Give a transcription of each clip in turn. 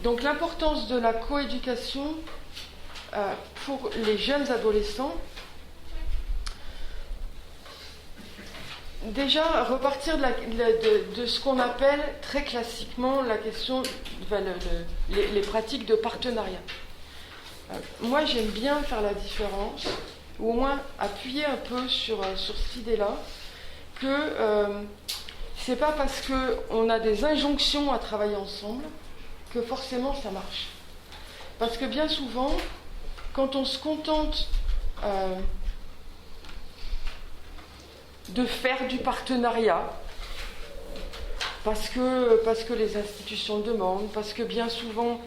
Donc l'importance de la coéducation pour les jeunes adolescents. Déjà, repartir de ce qu'on appelle très classiquement la question, les pratiques de partenariat. Moi, j'aime bien faire la différence, ou au moins appuyer un peu sur cette idée-là, que c'est pas parce qu'on a des injonctions à travailler ensemble que forcément ça marche. Parce que bien souvent, quand on se contente de faire du partenariat, parce que les institutions le demandent, parce que bien souvent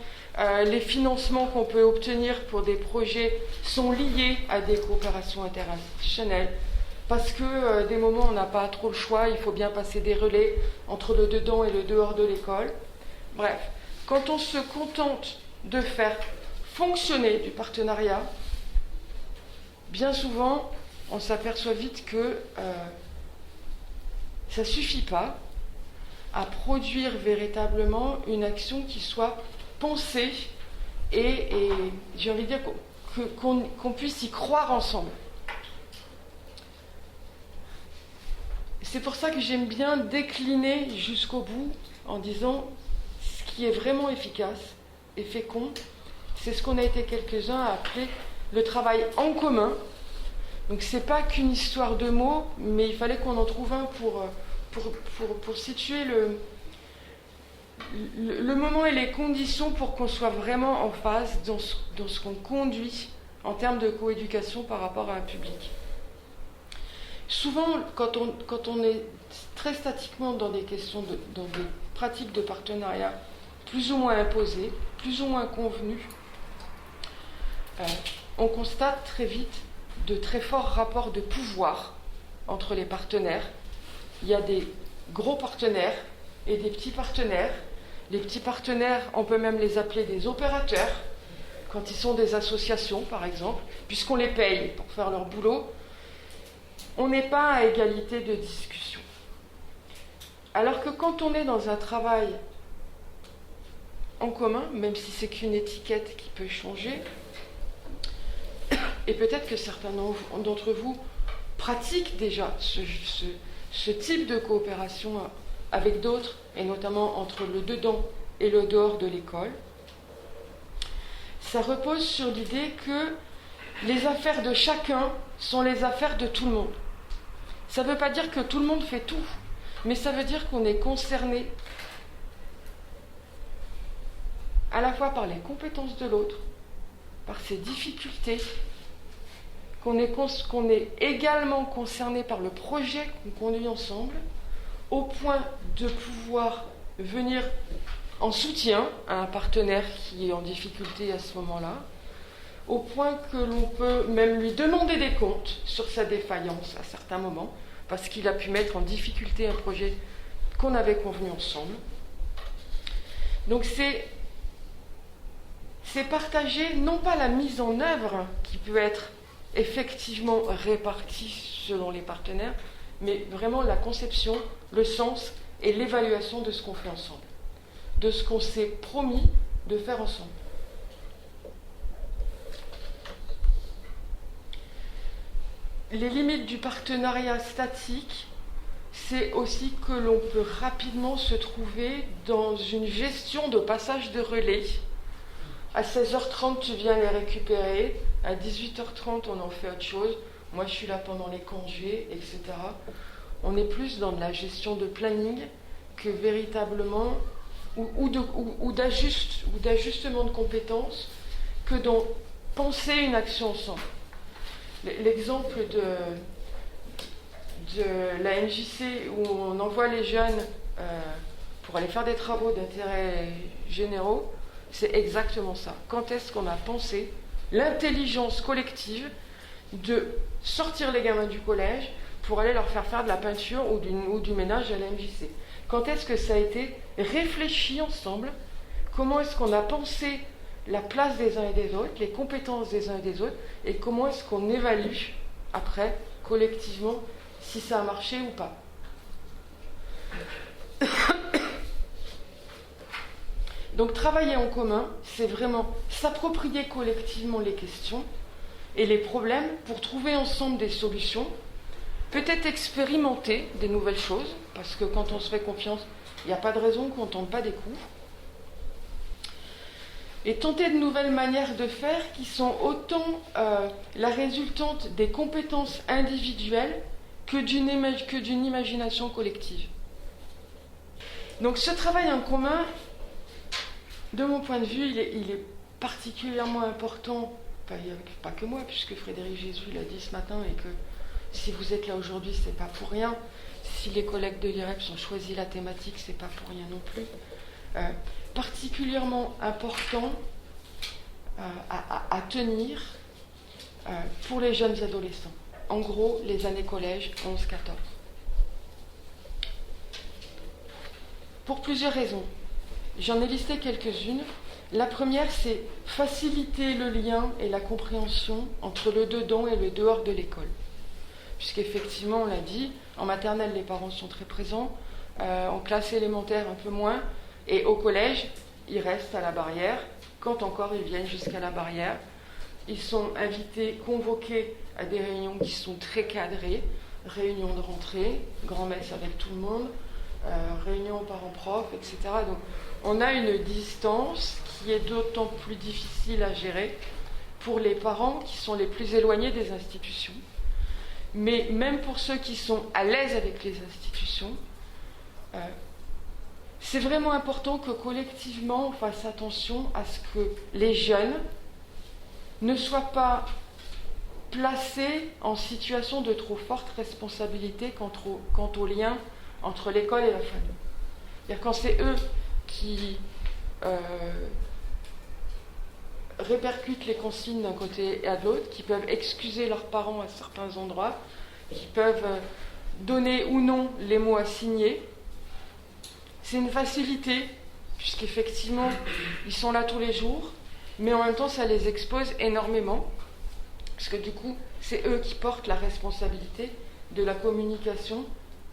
les financements qu'on peut obtenir pour des projets sont liés à des coopérations interinstitutionnelles, parce que des moments on n'a pas trop le choix, il faut bien passer des relais entre le dedans et le dehors de l'école. Bref, quand on se contente de faire fonctionner du partenariat, bien souvent on s'aperçoit vite que ça ne suffit pas à produire véritablement une action qui soit pensée et j'ai envie de dire qu'on puisse y croire ensemble. C'est pour ça que j'aime bien décliner jusqu'au bout en disant ce qui est vraiment efficace et fécond, c'est ce qu'on a été quelques-uns à appeler le travail en commun. Donc c'est pas qu'une histoire de mots, mais il fallait qu'on en trouve un pour situer le moment et les conditions pour qu'on soit vraiment en phase dans ce qu'on conduit en termes de coéducation par rapport à un public. Souvent, quand on est très statiquement dans des questions, dans des pratiques de partenariat plus ou moins imposées, plus ou moins convenues, on constate très vite de très forts rapports de pouvoir entre les partenaires. Il y a des gros partenaires et des petits partenaires. Les petits partenaires, on peut même les appeler des opérateurs, quand ils sont des associations, par exemple, puisqu'on les paye pour faire leur boulot. On n'est pas à égalité de discussion. Alors que quand on est dans un travail en commun, même si c'est qu'une étiquette qui peut changer, et peut-être que certains d'entre vous pratiquent déjà ce type de coopération avec d'autres, et notamment entre le dedans et le dehors de l'école, ça repose sur l'idée que les affaires de chacun sont les affaires de tout le monde. Ça ne veut pas dire que tout le monde fait tout, mais ça veut dire qu'on est concerné à la fois par les compétences de l'autre, par ses difficultés, qu'on est également concerné par le projet qu'on conduit ensemble, au point de pouvoir venir en soutien à un partenaire qui est en difficulté à ce moment-là, au point que l'on peut même lui demander des comptes sur sa défaillance à certains moments, parce qu'il a pu mettre en difficulté un projet qu'on avait convenu ensemble. Donc c'est partager non pas la mise en œuvre qui peut être effectivement répartie selon les partenaires, mais vraiment la conception, le sens et l'évaluation de ce qu'on fait ensemble, de ce qu'on s'est promis de faire ensemble. Les limites du partenariat statique, c'est aussi que l'on peut rapidement se trouver dans une gestion de passage de relais. À 16h30, tu viens les récupérer. À 18h30, on en fait autre chose. Moi, je suis là pendant les congés, etc. On est plus dans de la gestion de planning que véritablement, ou d'ajustement de compétences, que dans penser une action ensemble. L'exemple de la MJC où on envoie les jeunes pour aller faire des travaux d'intérêt généraux, c'est exactement ça. Quand est-ce qu'on a pensé l'intelligence collective de sortir les gamins du collège pour aller leur faire de la peinture ou du ménage à la MJC? Quand est-ce que ça a été réfléchi ensemble? Comment est-ce qu'on a pensé la place des uns et des autres, les compétences des uns et des autres, et comment est-ce qu'on évalue après, collectivement, si ça a marché ou pas? Donc travailler en commun, c'est vraiment s'approprier collectivement les questions et les problèmes pour trouver ensemble des solutions, peut-être expérimenter des nouvelles choses, parce que quand on se fait confiance, il n'y a pas de raison qu'on ne tente pas des coups, et tenter de nouvelles manières de faire qui sont autant la résultante des compétences individuelles que d'une imagination collective. Donc ce travail en commun, de mon point de vue, il est particulièrement important, pas que moi, puisque Frédéric Jésus l'a dit ce matin, et que si vous êtes là aujourd'hui, c'est pas pour rien. Si les collègues de l'IREPS ont choisi la thématique, c'est pas pour rien non plus. Particulièrement important à tenir pour les jeunes adolescents. En gros, les années collège, 11-14. Pour plusieurs raisons. J'en ai listé quelques-unes. La première, c'est faciliter le lien et la compréhension entre le dedans et le dehors de l'école. Puisqu'effectivement, on l'a dit, en maternelle, les parents sont très présents, en classe élémentaire, un peu moins, et au collège, ils restent à la barrière, quand encore ils viennent jusqu'à la barrière. Ils sont invités, convoqués à des réunions qui sont très cadrées, réunions de rentrée, grand-messe avec tout le monde, réunions parents-profs, etc. Donc on a une distance qui est d'autant plus difficile à gérer pour les parents qui sont les plus éloignés des institutions. Mais même pour ceux qui sont à l'aise avec les institutions, c'est vraiment important que collectivement on fasse attention à ce que les jeunes ne soient pas placés en situation de trop forte responsabilité quant au lien entre l'école et la famille. C'est-à-dire quand c'est eux qui répercutent les consignes d'un côté et à l'autre, qui peuvent excuser leurs parents à certains endroits, qui peuvent donner ou non les mots à signer, c'est une facilité, puisqu'effectivement, ils sont là tous les jours, mais en même temps, ça les expose énormément, parce que du coup, c'est eux qui portent la responsabilité de la communication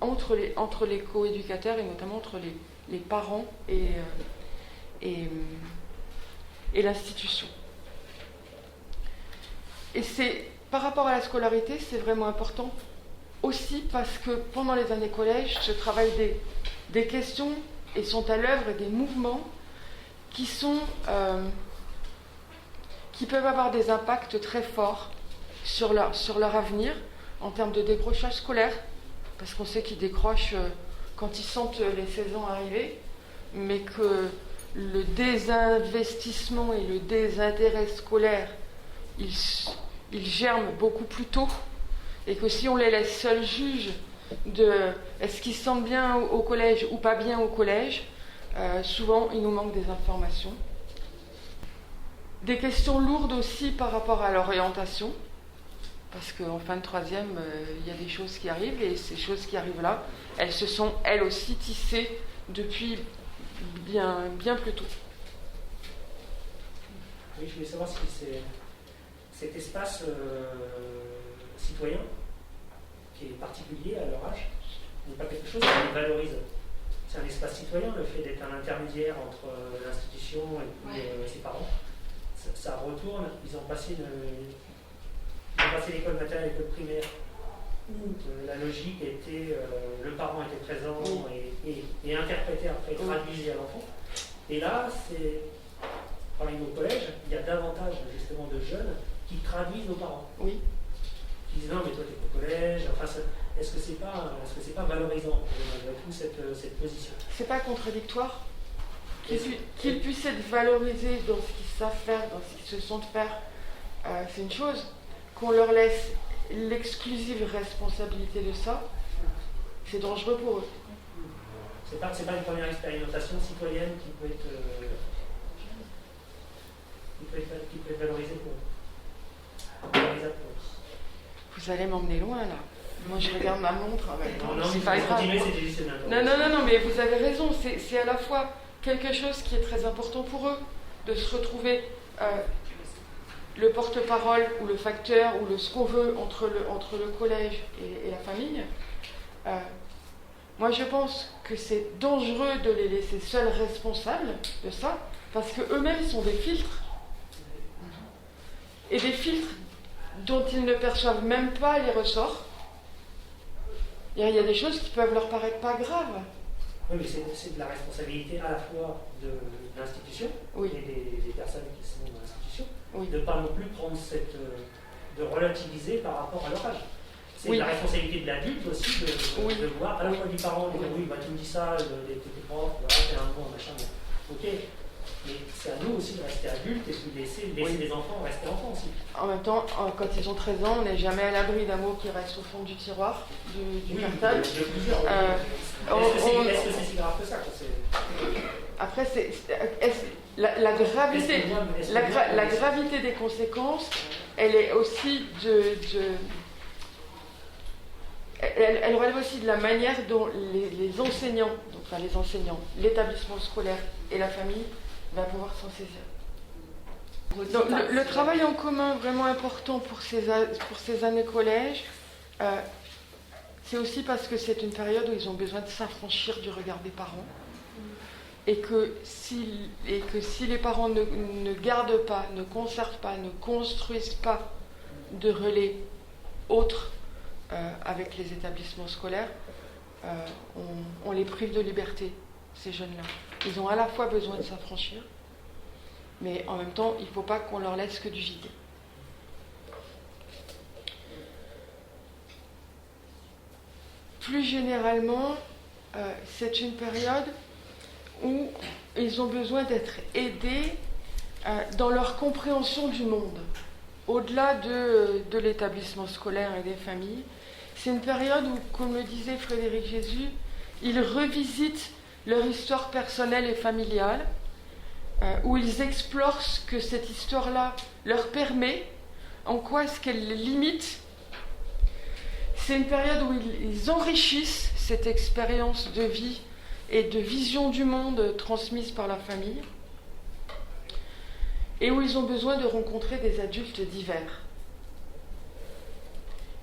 entre les coéducateurs, et notamment entre les parents et l'institution. Et c'est, par rapport à la scolarité, c'est vraiment important, aussi parce que pendant les années collège, je travaille des questions et sont à l'œuvre des mouvements qui peuvent avoir des impacts très forts sur leur avenir en termes de décrochage scolaire, parce qu'on sait qu'ils décrochent quand ils sentent les 16 ans arriver, mais que le désinvestissement et le désintérêt scolaire, ils germent beaucoup plus tôt, et que si on les laisse seuls juges de est-ce qu'ils se sentent bien au collège ou pas bien au collège, souvent il nous manque des informations. Des questions lourdes aussi par rapport à l'orientation, parce qu'en fin de troisième, il y a des choses qui arrivent, et ces choses qui arrivent là, elles se sont elles aussi tissées depuis bien plus tôt. Oui, je voulais savoir si cet espace citoyen, qui est particulier à leur âge, n'est pas quelque chose qui les valorise. C'est un espace citoyen, le fait d'être un intermédiaire entre l'institution et puis, ses parents. Ça retourne, ils ont passé l'école maternelle et l'école primaire, où la logique était, le parent était présent et interprétait après, traduisait à l'enfant. Et là, par exemple au collège, il y a davantage justement de jeunes qui traduisent nos parents. Oui. Qui disent non mais toi t'es au collège, enfin, est-ce que c'est pas valorisant malgré tout cette position? C'est pas contradictoire qu'ils puissent être valorisés dans ce qu'ils savent faire, dans ce qu'ils se sentent faire, c'est une chose. Qu'on leur laisse l'exclusive responsabilité de ça, c'est dangereux pour eux. C'est pas une première expérimentation citoyenne qui peut être valorisée pour eux. Vous allez m'emmener loin là. Moi je regarde ma montre. Non, c'est pas grave. Non, mais vous avez raison. C'est à la fois quelque chose qui est très important pour eux, de se retrouver le porte-parole ou le facteur ou ce qu'on veut entre le collège et la famille. Moi je pense que c'est dangereux de les laisser seuls responsables de ça, parce qu'eux-mêmes sont des filtres. Et des filtres dont ils ne perçoivent même pas les ressorts. Il y a des choses qui peuvent leur paraître pas graves. Oui, mais c'est de la responsabilité à la fois de l'institution oui. et des personnes qui sont dans l'institution, oui. de ne pas non plus prendre de relativiser par rapport à leur âge. C'est oui. La responsabilité de l'adulte aussi de voir, à la fois du parent, de dire oui, bah, tu me dis ça, les profs, t'es un bon, machin, ok. Mais c'est à nous aussi de rester adultes et de laisser les enfants rester enfants aussi. En même temps, quand ils ont 13 ans, on n'est jamais à l'abri d'un mot qui reste au fond du tiroir, du cartable. De plusieurs. Est-ce que c'est si grave que ça Après, la gravité des conséquences, elle est aussi elle relève aussi de la manière dont les enseignants, l'établissement scolaire et la famille va pouvoir s'en saisir. Donc, le travail en commun vraiment important pour ces années collège, c'est aussi parce que c'est une période où ils ont besoin de s'affranchir du regard des parents et que si les parents ne gardent pas, ne conservent pas, ne construisent pas de relais autres avec les établissements scolaires, on les prive de liberté, ces jeunes-là. Ils ont à la fois besoin de s'affranchir, mais en même temps, il ne faut pas qu'on leur laisse que du vide. Plus généralement, c'est une période où ils ont besoin d'être aidés dans leur compréhension du monde, au-delà de l'établissement scolaire et des familles. C'est une période où, comme le disait Frédéric Jésus, ils revisitent leur histoire personnelle et familiale, où ils explorent ce que cette histoire-là leur permet, en quoi est-ce qu'elle les limite. C'est une période où ils enrichissent cette expérience de vie et de vision du monde transmise par la famille, et où ils ont besoin de rencontrer des adultes divers.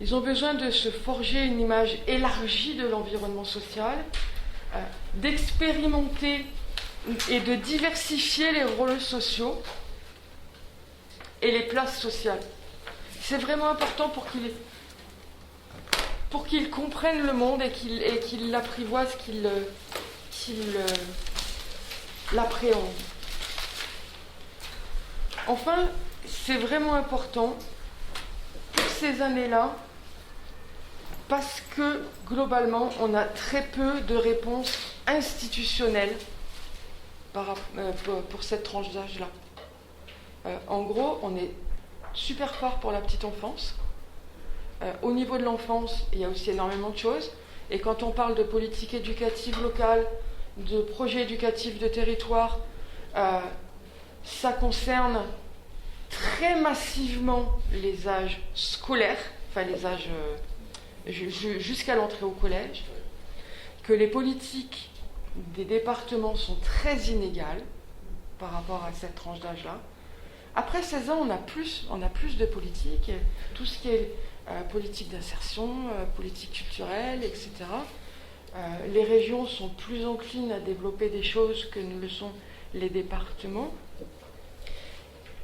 Ils ont besoin de se forger une image élargie de l'environnement social, d'expérimenter et de diversifier les rôles sociaux et les places sociales. C'est vraiment important pour qu'ils comprennent le monde et qu'ils l'apprivoisent, qu'ils l'appréhendent. Enfin, c'est vraiment important pour ces années-là, parce que globalement, on a très peu de réponses institutionnelles pour cette tranche d'âge-là. En gros, on est super fort pour la petite enfance. Au niveau de l'enfance, il y a aussi énormément de choses. Et quand on parle de politique éducative locale, de projets éducatifs de territoire, ça concerne très massivement les âges scolaires, enfin les âges jusqu'à l'entrée au collège, que les politiques des départements sont très inégales par rapport à cette tranche d'âge-là. Après 16 ans, on a plus de politique, tout ce qui est politique d'insertion, politique culturelle, etc. Les régions sont plus enclines à développer des choses que ne le sont les départements.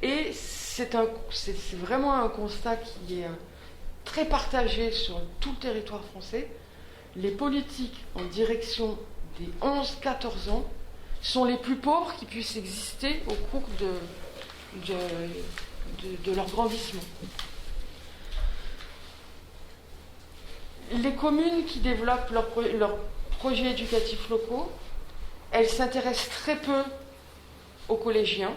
Et c'est vraiment un constat qui est très partagé sur tout le territoire français. Les politiques en direction des 11-14 ans sont les plus pauvres qui puissent exister au cours de leur grandissement. Les communes qui développent leurs projets éducatifs locaux, elles s'intéressent très peu aux collégiens,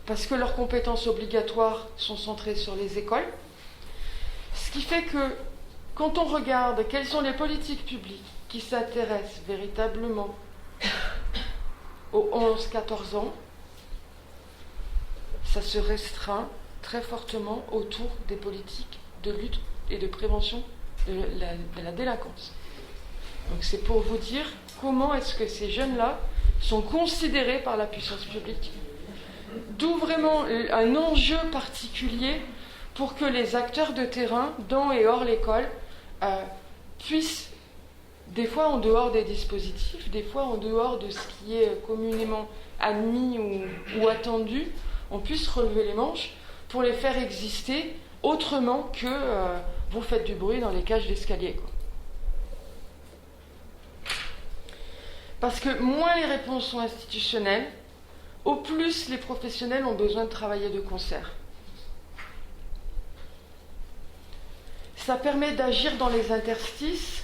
parce que leurs compétences obligatoires sont centrées sur les écoles. Ce qui fait que, quand on regarde quelles sont les politiques publiques qui s'intéressent véritablement aux 11-14 ans, ça se restreint très fortement autour des politiques de lutte et de prévention de la délinquance. Donc c'est pour vous dire comment est-ce que ces jeunes-là sont considérés par la puissance publique. D'où vraiment un enjeu particulier pour que les acteurs de terrain, dans et hors l'école, puissent des fois en dehors des dispositifs, des fois en dehors de ce qui est communément admis ou attendu, on puisse relever les manches pour les faire exister autrement que vous faites du bruit dans les cages d'escalier, quoi. Parce que moins les réponses sont institutionnelles, au plus les professionnels ont besoin de travailler de concert. Ça permet d'agir dans les interstices,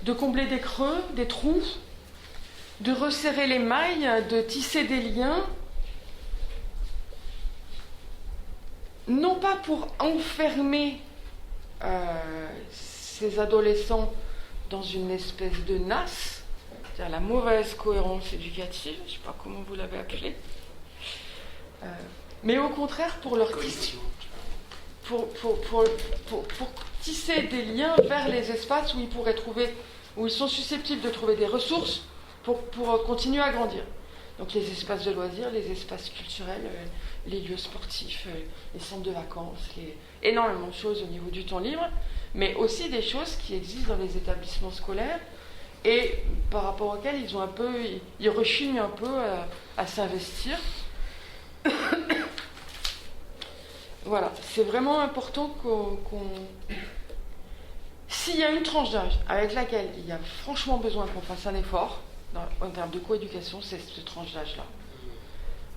de combler des creux, des trous, de resserrer les mailles, de tisser des liens, non pas pour enfermer ces adolescents dans une espèce de nasse, c'est-à-dire la mauvaise cohérence éducative, je ne sais pas comment vous l'avez appelé, mais au contraire pour leur tisser, pour tisser des liens vers les espaces où ils pourraient trouver, où ils sont susceptibles de trouver des ressources pour continuer à grandir. Donc les espaces de loisirs, les espaces culturels, les lieux sportifs, les centres de vacances, énormément de choses au niveau du temps libre, mais aussi des choses qui existent dans les établissements scolaires et par rapport auxquelles ils rechignent un peu à s'investir. Voilà, c'est vraiment important s'il y a une tranche d'âge avec laquelle il y a franchement besoin qu'on fasse un effort en termes de coéducation, c'est cette tranche d'âge-là.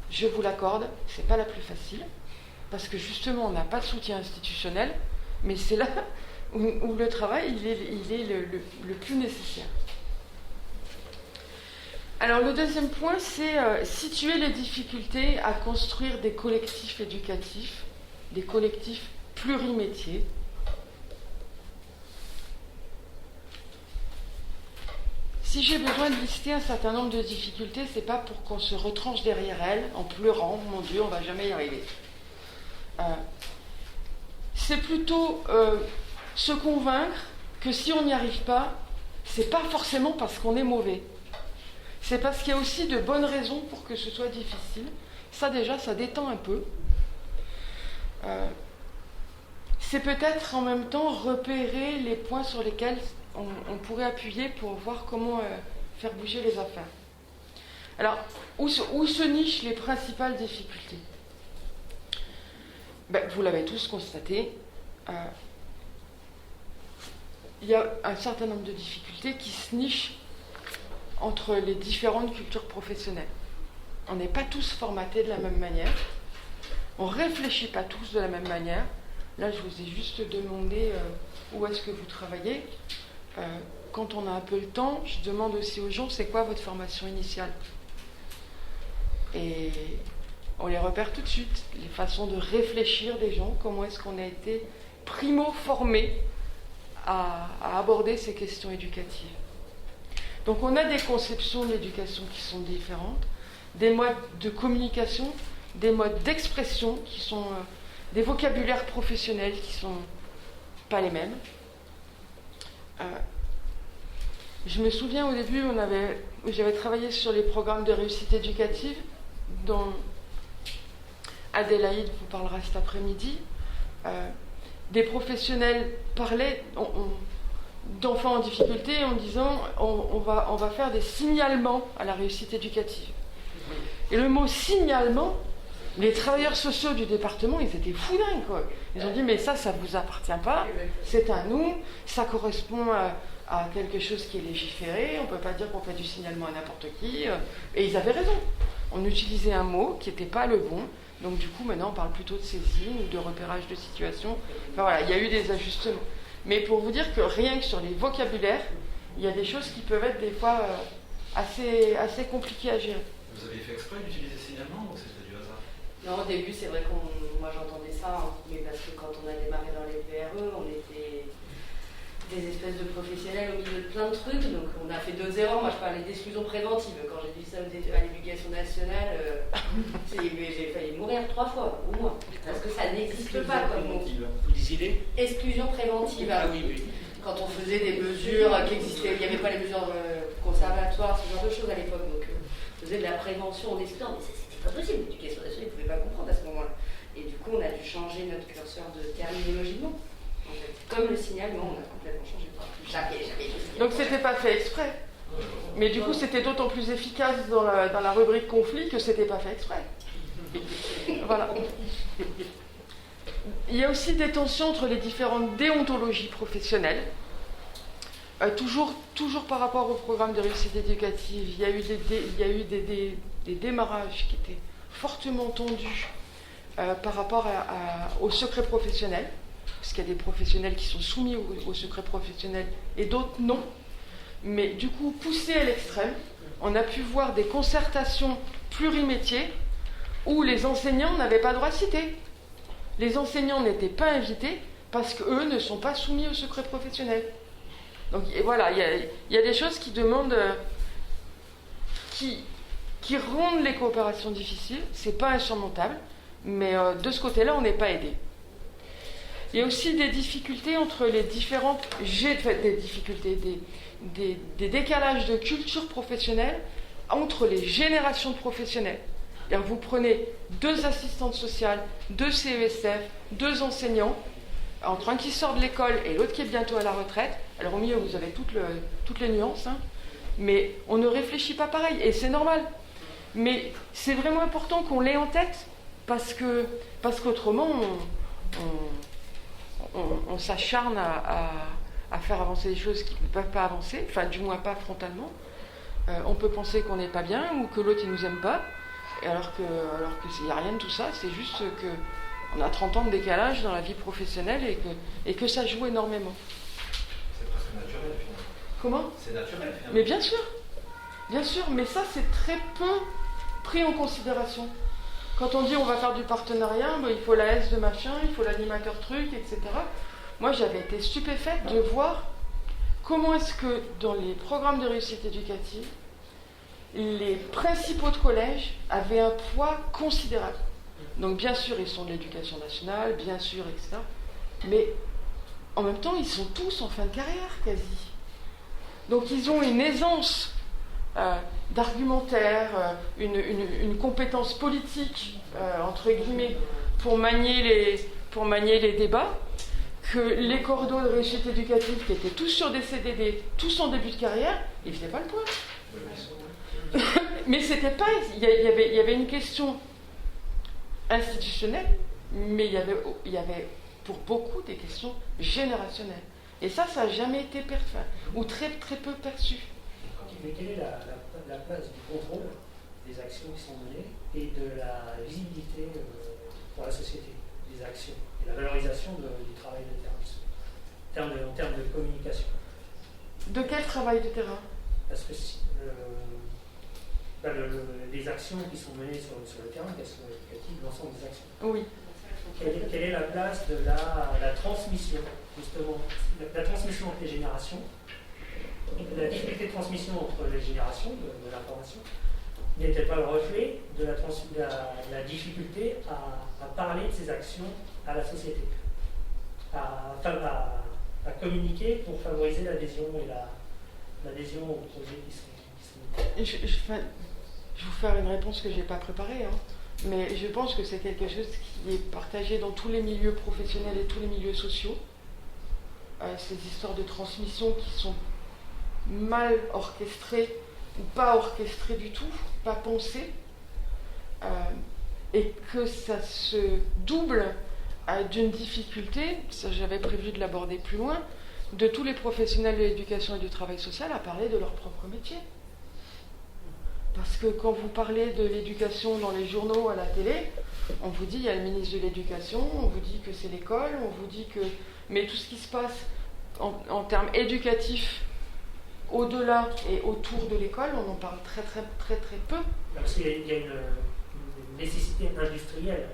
Je vous l'accorde, c'est pas la plus facile, parce que justement on n'a pas de soutien institutionnel, mais c'est là où le travail il est le plus nécessaire. Alors le deuxième point, c'est situer les difficultés à construire des collectifs éducatifs, des collectifs plurimétiers. Si j'ai besoin de lister un certain nombre de difficultés, c'est pas pour qu'on se retranche derrière elles en pleurant, mon Dieu, on va jamais y arriver. C'est plutôt se convaincre que si on n'y arrive pas, c'est pas forcément parce qu'on est mauvais. C'est parce qu'il y a aussi de bonnes raisons pour que ce soit difficile. Ça déjà, ça détend un peu. C'est peut-être en même temps repérer les points sur lesquels on pourrait appuyer pour voir comment faire bouger les affaires. Alors, où se nichent les principales difficultés ? Vous l'avez tous constaté, il y a un certain nombre de difficultés qui se nichent entre les différentes cultures professionnelles. On n'est pas tous formatés de la même manière, on ne réfléchit pas tous de la même manière. Là, je vous ai juste demandé où est-ce que vous travaillez. Quand on a un peu le temps, je demande aussi aux gens, c'est quoi votre formation initiale ? Et on les repère tout de suite, les façons de réfléchir des gens, comment est-ce qu'on a été primo-formés à aborder ces questions éducatives. Donc on a des conceptions de l'éducation qui sont différentes, des modes de communication, des modes d'expression qui sont des vocabulaires professionnels qui ne sont pas les mêmes. Je me souviens au début, j'avais travaillé sur les programmes de réussite éducative, dont Adélaïde vous parlera cet après-midi. Des professionnels parlaient d'enfants en difficulté en disant on va faire des signalements à la réussite éducative. Et le mot signalement, les travailleurs sociaux du département, ils étaient fous dingues, quoi. Ils ont dit mais ça vous appartient pas, c'est à nous, ça correspond à quelque chose qui est légiféré, on ne peut pas dire qu'on fait du signalement à n'importe qui. Et ils avaient raison. On utilisait un mot qui n'était pas le bon. Donc du coup, maintenant, on parle plutôt de saisine ou de repérage de situation. Enfin voilà, il y a eu des ajustements. Mais pour vous dire que rien que sur les vocabulaires, il y a des choses qui peuvent être des fois assez compliquées à gérer. Vous avez fait exprès d'utiliser signalement ou c'était du hasard ? Non, au début, c'est vrai moi j'entendais ça, mais parce que quand on a démarré dans les PRE, on était des espèces de professionnels au milieu de plein de trucs, donc on a fait d'autres erreurs. Moi je parlais d'exclusion préventive. Quand j'ai dit ça à l'éducation nationale, j'ai failli mourir 3 fois, au moins. Parce que ça n'existe pas comme mot. Vous disiez exclusion préventive. Ah oui, oui. Quand on faisait des mesures qui existaient, il n'y avait pas les mesures conservatoires, ce genre de choses à l'époque. Donc on faisait de la prévention en excluant, mais c'était pas possible. L'éducation nationale ne pouvait pas comprendre à ce moment-là. Et du coup, on a dû changer notre curseur de terminologie. En fait. Comme le signalement, on a complètement changé. J'avais. Donc c'était pas fait exprès. Mais du coup, c'était d'autant plus efficace dans la rubrique conflit que c'était pas fait exprès. Voilà. Il y a aussi des tensions entre les différentes déontologies professionnelles. Toujours par rapport au programme de réussite éducative, il y a eu des démarrages qui étaient fortement tendus par rapport au secret professionnel, parce qu'il y a des professionnels qui sont soumis au secret professionnel et d'autres non. Mais du coup, poussé à l'extrême, on a pu voir des concertations plurimétiers où les enseignants n'avaient pas droit de citer. Les enseignants n'étaient pas invités parce qu'eux ne sont pas soumis au secret professionnel. Donc voilà, il y a des choses qui demandent, qui rendent les coopérations difficiles. C'est pas insurmontable, mais de ce côté-là, on n'est pas aidé. Il y a aussi des difficultés entre les différentes des décalages de culture professionnelle entre les générations de professionnels. Alors vous prenez 2 assistantes sociales, 2 CESF, 2 enseignants, entre un qui sort de l'école et l'autre qui est bientôt à la retraite. Alors au milieu, vous avez toutes les nuances, hein, mais on ne réfléchit pas pareil, et c'est normal. Mais c'est vraiment important qu'on l'ait en tête, parce qu'autrement, on s'acharne à faire avancer des choses qui ne peuvent pas avancer, enfin du moins pas frontalement. On peut penser qu'on n'est pas bien, ou que l'autre il nous aime pas, alors que il n'y a rien de tout ça, c'est juste qu'on a 30 ans de décalage dans la vie professionnelle et que ça joue énormément. C'est presque naturel finalement. Comment ? C'est naturel finalement. Mais bien sûr, mais ça c'est très peu pris en considération. Quand on dit on va faire du partenariat, il faut la S de machin, il faut l'animateur truc, etc. Moi j'avais été stupéfaite de voir comment est-ce que dans les programmes de réussite éducative, les principaux de collège avaient un poids considérable. Donc bien sûr ils sont de l'éducation nationale, bien sûr, etc. Mais en même temps ils sont tous en fin de carrière quasi. Donc ils ont une aisance d'argumentaire, une compétence politique, entre guillemets, pour manier les débats, que les cordeaux de réussite éducative qui étaient tous sur des CDD, tous en début de carrière, ils ne faisaient pas le point. Mais c'était pas... Il y avait une question institutionnelle, mais il y avait pour beaucoup des questions générationnelles. Et ça n'a jamais été ou très très peu perçu. Mais quelle est la place du contrôle des actions qui sont menées et de la visibilité pour la société des actions et la valorisation du travail de terrain en termes de communication? De quel travail de terrain? Parce que les actions qui sont menées sur le terrain, qu'elles sont éducatives, l'ensemble des actions. Oui. Quelle est la place de la transmission, justement, la transmission entre les générations, la difficulté de transmission entre les générations de l'information n'est-elle pas le reflet de la difficulté à parler de ces actions à la société, à communiquer pour favoriser l'adhésion et l'adhésion aux projets qui sont... Je vais vous faire une réponse que je n'ai pas préparée, hein. Mais je pense que c'est quelque chose qui est partagé dans tous les milieux professionnels et tous les milieux sociaux. Ces histoires de transmission qui sont mal orchestrées ou pas orchestrées du tout, pas pensées, et que ça se double d'une difficulté, ça j'avais prévu de l'aborder plus loin, de tous les professionnels de l'éducation et du travail social à parler de leur propre métier. Parce que quand vous parlez de l'éducation dans les journaux, à la télé, on vous dit il y a le ministre de l'Éducation, on vous dit que c'est l'école, on vous dit que... Mais tout ce qui se passe en termes éducatifs, au-delà et autour de l'école, on en parle très très très très peu. Parce qu'il y a une nécessité industrielle,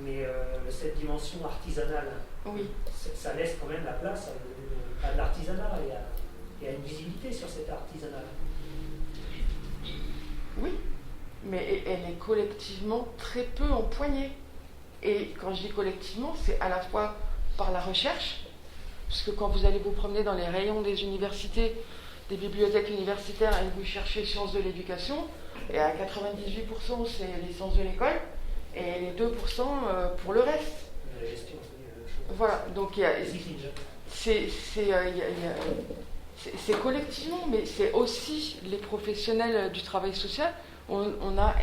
mais cette dimension artisanale, oui, ça laisse quand même la place à de l'artisanat et à une visibilité sur cet artisanat. Oui, mais elle est collectivement très peu empoignée. Et quand je dis collectivement, c'est à la fois par la recherche, parce que quand vous allez vous promener dans les rayons des universités, des bibliothèques universitaires, et vous cherchez sciences de l'éducation, et à 98% c'est les sciences de l'école, et les 2% pour le reste. La gestion, Voilà, donc il y a, Cycling, c'est collectivement, mais c'est aussi les professionnels du travail social. On a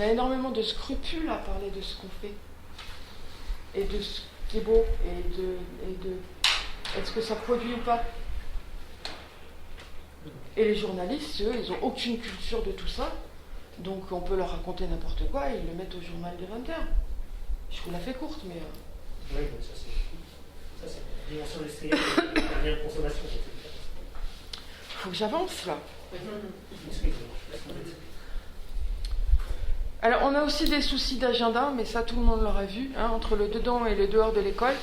énormément de scrupules à parler de ce qu'on fait et de ce qui est beau et de est-ce que ça produit ou pas. Et les journalistes, eux, ils n'ont aucune culture de tout ça, donc on peut leur raconter n'importe quoi et ils le mettent au journal des 20h. Je vous la fais courte, mais... Oui, donc ça c'est la dimension industrielle de la consommation. Faut que j'avance là. Excusez-moi. Alors on a aussi des soucis d'agenda, mais ça tout le monde l'aura vu, hein, entre le dedans et le dehors de l'école.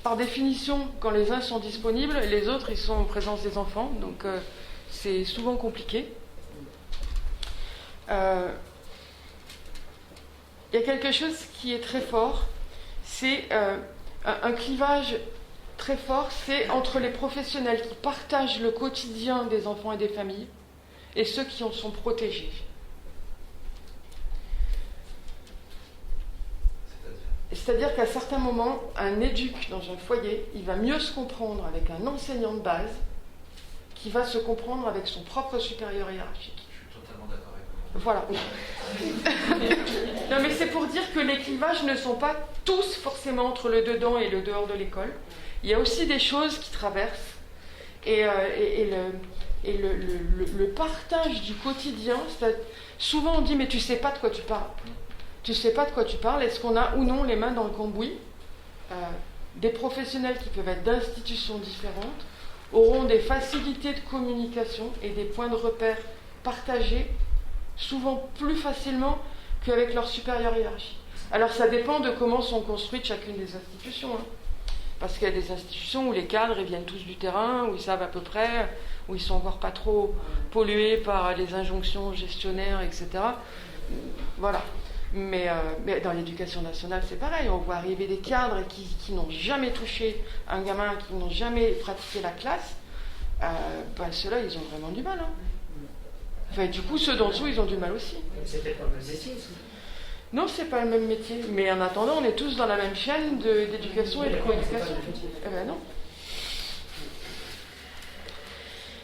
Par définition, quand les uns sont disponibles, les autres ils sont en présence des enfants, donc c'est souvent compliqué. Il y a quelque chose qui est très fort, c'est un clivage très fort, c'est entre les professionnels qui partagent le quotidien des enfants et des familles et ceux qui en sont protégés. C'est-à-dire qu'à certains moments, un éduc dans un foyer, il va mieux se comprendre avec un enseignant de base qui va se comprendre avec son propre supérieur hiérarchique. Je suis totalement d'accord avec vous. Voilà. Non mais c'est pour dire que les clivages ne sont pas tous forcément entre le dedans et le dehors de l'école. Il y a aussi des choses qui traversent. Et le partage du quotidien, souvent on dit mais tu sais pas de quoi tu parles. Tu sais pas de quoi tu parles, est-ce qu'on a ou non les mains dans le cambouis? Des professionnels qui peuvent être d'institutions différentes auront des facilités de communication et des points de repère partagés souvent plus facilement qu'avec leur supérieur hiérarchique. Alors ça dépend de comment sont construites chacune des institutions. Hein. Parce qu'il y a des institutions où les cadres ils viennent tous du terrain, où ils savent à peu près, où ils sont encore pas trop pollués par les injonctions gestionnaires, etc. Voilà. Mais dans l'éducation nationale, c'est pareil. On voit arriver des cadres qui n'ont jamais touché un gamin, qui n'ont jamais pratiqué la classe. Ceux-là, ils ont vraiment du mal. Hein. Enfin, du coup, ceux d'en dessous, ils ont du mal aussi. C'est peut-être pas le même métier aussi. Non, c'est pas le même métier. Mais en attendant, on est tous dans la même chaîne d'éducation et de coéducation. Eh ben non.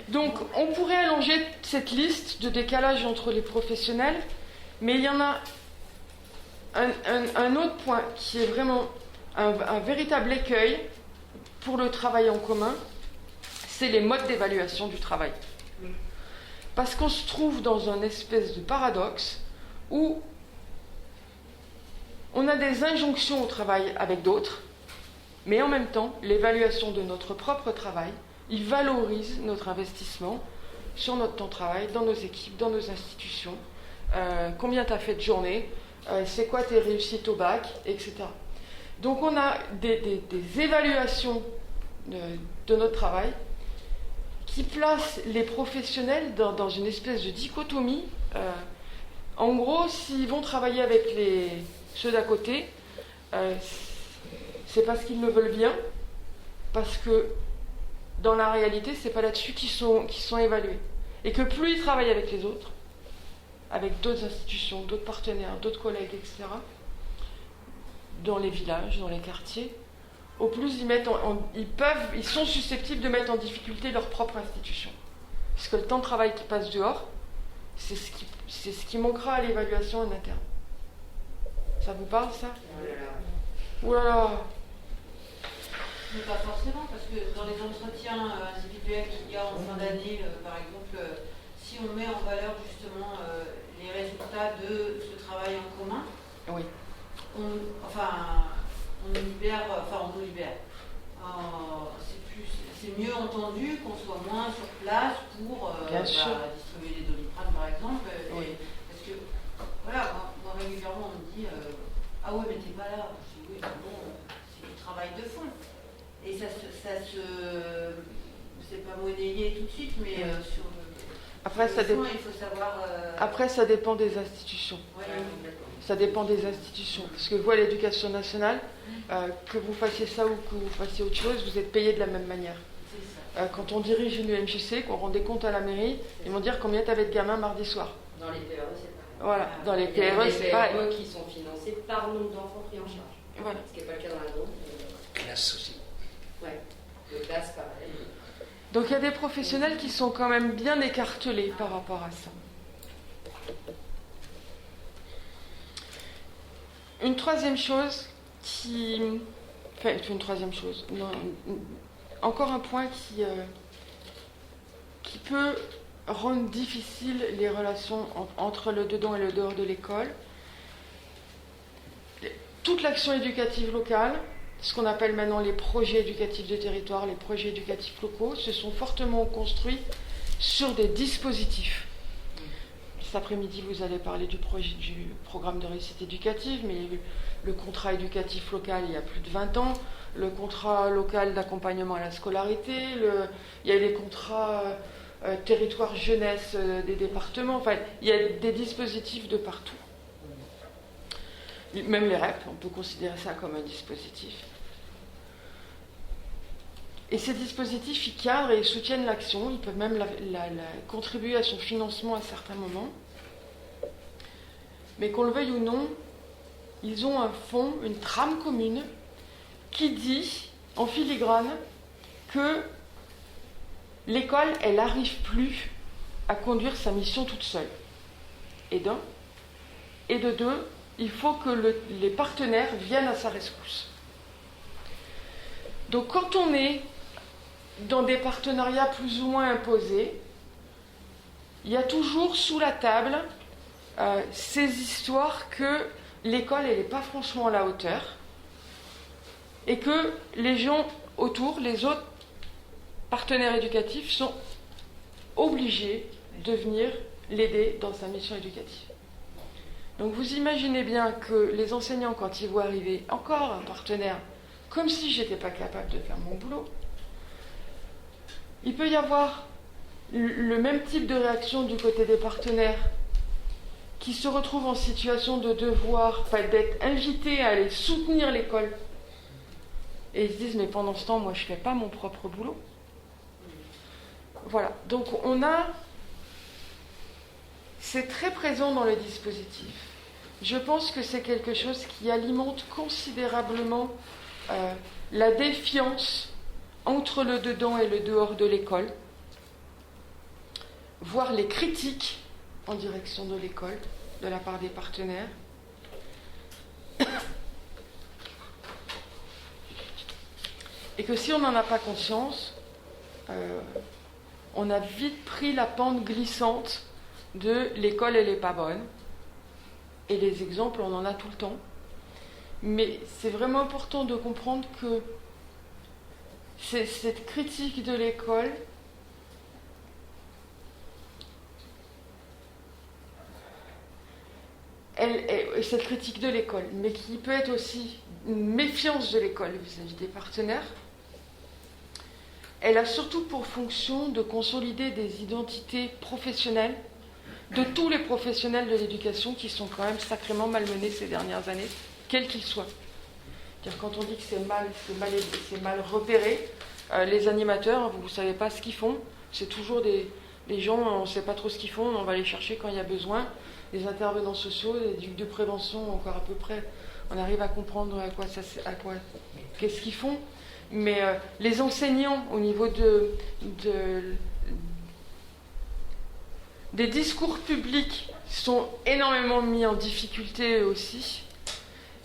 Donc, on pourrait allonger cette liste de décalage entre les professionnels, mais il y en a un autre point qui est vraiment un véritable écueil pour le travail en commun, c'est les modes d'évaluation du travail. Parce qu'on se trouve dans un espèce de paradoxe où on a des injonctions au travail avec d'autres, mais en même temps, l'évaluation de notre propre travail, il valorise notre investissement sur notre temps de travail, dans nos équipes, dans nos institutions, combien tu as fait de journée, c'est quoi tes réussites au bac, etc. Donc on a des évaluations de notre travail qui placent les professionnels dans une espèce de dichotomie. En gros, s'ils vont travailler avec ceux d'à côté, c'est parce qu'ils le veulent bien, parce que dans la réalité, c'est pas là-dessus qu'ils sont évalués. Et que plus ils travaillent avec les autres, avec d'autres institutions, d'autres partenaires, d'autres collègues, etc., dans les villages, dans les quartiers, au plus ils sont susceptibles de mettre en difficulté leur propre institution. Parce que le temps de travail qui passe dehors, c'est ce qui manquera à l'évaluation en interne. Ça vous parle, ça? Ouh là là. Mais pas forcément, parce que dans les entretiens individuels qu'il y a en fin d'année, par exemple, si on met en valeur justement les résultats de ce travail en commun, Oui. on nous libère. C'est mieux entendu qu'on soit moins sur place pour distribuer les Doliprane par exemple. Oui. Parce que, voilà, moi régulièrement on me dit ah ouais, mais t'es pas là. Je dis oui, mais bon, c'est du travail de fond. Et c'est pas monnayé tout de suite, mais sur Après, le fond, il faut savoir. Après, ça dépend des institutions. Ouais, Ça dépend des institutions. Parce que vous, à l'éducation nationale, que vous fassiez ça ou que vous fassiez autre chose, vous êtes payé de la même manière. c'est ça. Quand on dirige une UMJC, qu'on rend des comptes à la mairie, ils vont dire combien tu avais de gamins mardi soir. Dans les PRE, c'est pareil. Voilà, dans les Il y a PRE, des c'est pareil. PRE qui sont financés par nombre d'enfants pris en charge. Voilà. Ce qui n'est pas le cas dans la nôtre. classe aussi. Ouais, de classe pareil. Donc il y a des professionnels qui sont quand même bien écartelés par rapport à ça. Une troisième chose encore un point qui peut rendre difficile les relations entre le dedans et le dehors de l'école. Toute l'action éducative locale, ce qu'on appelle maintenant les projets éducatifs de territoire, les projets éducatifs locaux, se sont fortement construits sur des dispositifs. Cet après-midi, vous allez parler du programme de réussite éducative, mais il y a eu le contrat éducatif local il y a plus de 20 ans, le contrat local d'accompagnement à la scolarité, il y a les contrats territoire jeunesse des départements, enfin, il y a des dispositifs de partout. Même les REP, on peut considérer ça comme un dispositif. Et ces dispositifs, ils cadrent et soutiennent l'action, ils peuvent même contribuer à son financement à certains moments. Mais qu'on le veuille ou non, ils ont un fond, une trame commune, qui dit, en filigrane, que l'école, elle n'arrive plus à conduire sa mission toute seule. Et d'un. Et de deux, il faut que les partenaires viennent à sa rescousse. Donc quand on est dans des partenariats plus ou moins imposés, il y a toujours sous la table ces histoires que l'école, elle n'est pas franchement à la hauteur et que les gens autour, les autres partenaires éducatifs, sont obligés de venir l'aider dans sa mission éducative. Donc vous imaginez bien que les enseignants, quand ils voient arriver encore un partenaire, comme si j'étais pas capable de faire mon boulot, il peut y avoir le même type de réaction du côté des partenaires qui se retrouvent en situation de devoir, d'être invités à aller soutenir l'école. Et ils se disent, mais pendant ce temps, moi, je ne fais pas mon propre boulot. Voilà. Donc, c'est très présent dans le dispositif. Je pense que c'est quelque chose qui alimente considérablement la défiance entre le dedans et le dehors de l'école, voire les critiques en direction de l'école de la part des partenaires. Et que si on n'en a pas conscience, on a vite pris la pente glissante de l'école, elle n'est pas bonne. Et les exemples, on en a tout le temps. Mais c'est vraiment important de comprendre que cette critique de l'école, cette critique de l'école, mais qui peut être aussi une méfiance de l'école vis-à-vis des partenaires, elle a surtout pour fonction de consolider des identités professionnelles de tous les professionnels de l'éducation qui sont quand même sacrément malmenés ces dernières années, quels qu'ils soient. C'est-à-dire, quand on dit que c'est mal repéré, les animateurs, vous ne savez pas ce qu'ils font, c'est toujours des gens, on ne sait pas trop ce qu'ils font, on va les chercher quand il y a besoin. Les intervenants sociaux, les de prévention, encore à peu près, on arrive à comprendre qu'est-ce qu'ils font. Mais les enseignants, au niveau des discours publics, sont énormément mis en difficulté aussi.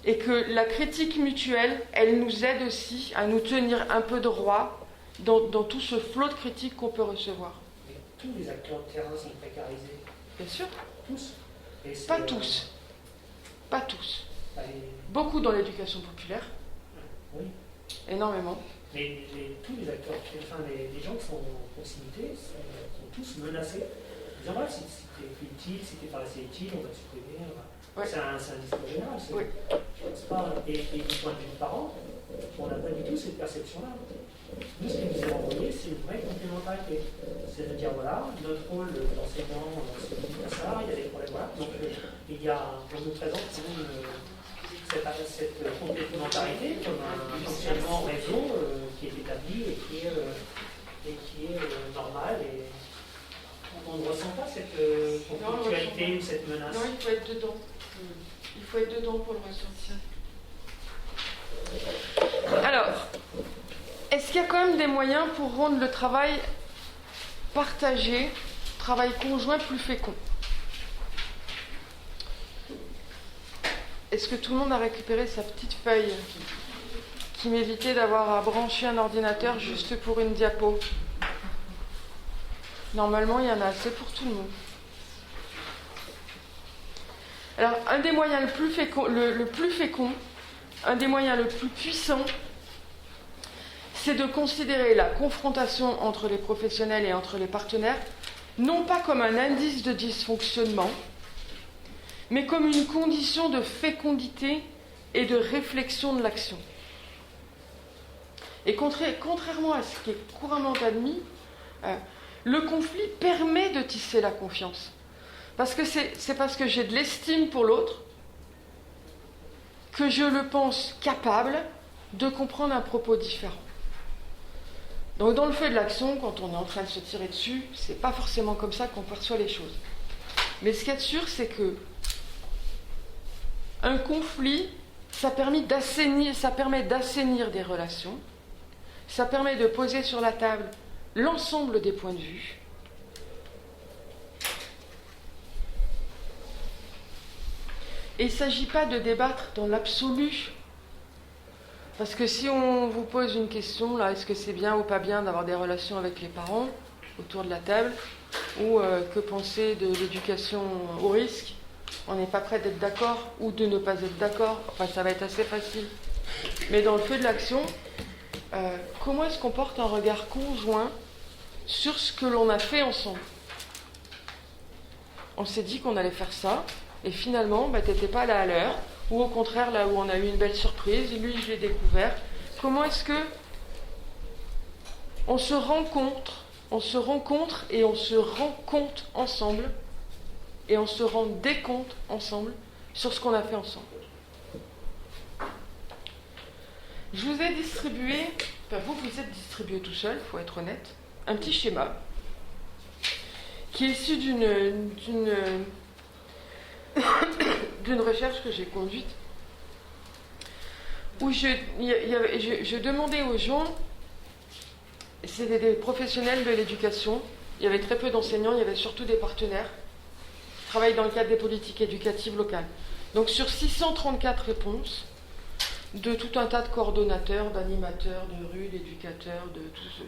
Et que la critique mutuelle, elle nous aide aussi à nous tenir un peu droit dans tout ce flot de critiques qu'on peut recevoir. Et tous les acteurs de terrain sont précarisés. Bien sûr. Tous. Pas tous. Pas tous. Beaucoup dans l'éducation populaire. Oui. Énormément. Mais tous les acteurs, les gens qui sont en proximité sont tous menacés. En disant, voilà, si t'es plus utile, si t'es pas assez utile, on va te supprimer. Ouais. C'est un discours général. Oui. Et du point de vue de parents, on n'a pas du tout cette perception-là. Nous, ce qui nous est envoyé, c'est une vraie complémentarité. C'est de dire, voilà, notre rôle d'enseignant, c'est de faire ça, il y a des problèmes, voilà. Donc, on nous présente cette complémentarité comme un fonctionnement réseau qui est établi et qui est normal. Et on ne ressent pas cette conflictualité ou cette menace. Non, il faut être dedans. Il faut être dedans pour le ressentir. Alors, qu'il y a quand même des moyens pour rendre le travail partagé, travail conjoint plus fécond? Est-ce que tout le monde a récupéré sa petite feuille qui m'évitait d'avoir à brancher un ordinateur juste pour une diapo? Normalement, il y en a assez pour tout le monde. Alors, un des moyens le plus fécond, un des moyens le plus puissants, c'est de considérer la confrontation entre les professionnels et entre les partenaires, non pas comme un indice de dysfonctionnement, mais comme une condition de fécondité et de réflexion de l'action. Et contrairement à ce qui est couramment admis, le conflit permet de tisser la confiance. Parce que c'est parce que j'ai de l'estime pour l'autre que je le pense capable de comprendre un propos différent. Donc dans le feu de l'action, quand on est en train de se tirer dessus, c'est pas forcément comme ça qu'on perçoit les choses. Mais ce qu'il y a de sûr, c'est que un conflit, ça permet d'assainir des relations, ça permet de poser sur la table l'ensemble des points de vue. Et il ne s'agit pas de débattre dans l'absolu. Parce que si on vous pose une question, là, est-ce que c'est bien ou pas bien d'avoir des relations avec les parents autour de la table, ou que penser de l'éducation au risque, on n'est pas prêt d'être d'accord ou de ne pas être d'accord. Enfin, ça va être assez facile. Mais dans le feu de l'action, comment est-ce qu'on porte un regard conjoint sur ce que l'on a fait ensemble? On s'est dit qu'on allait faire ça, et finalement, t'étais pas là à l'heure, ou au contraire, là où on a eu une belle surprise, lui, je l'ai découvert. Comment est-ce que on se rencontre et on se rend compte ensemble, et on se rend des comptes ensemble sur ce qu'on a fait ensemble? Je vous ai distribué, vous êtes distribué tout seul, il faut être honnête, un petit schéma qui est issu d'une recherche que j'ai conduite, où je demandais aux gens, c'était des professionnels de l'éducation, il y avait très peu d'enseignants, il y avait surtout des partenaires qui travaillent dans le cadre des politiques éducatives locales. Donc sur 634 réponses, de tout un tas de coordonnateurs, d'animateurs, de rue, d'éducateurs, de tous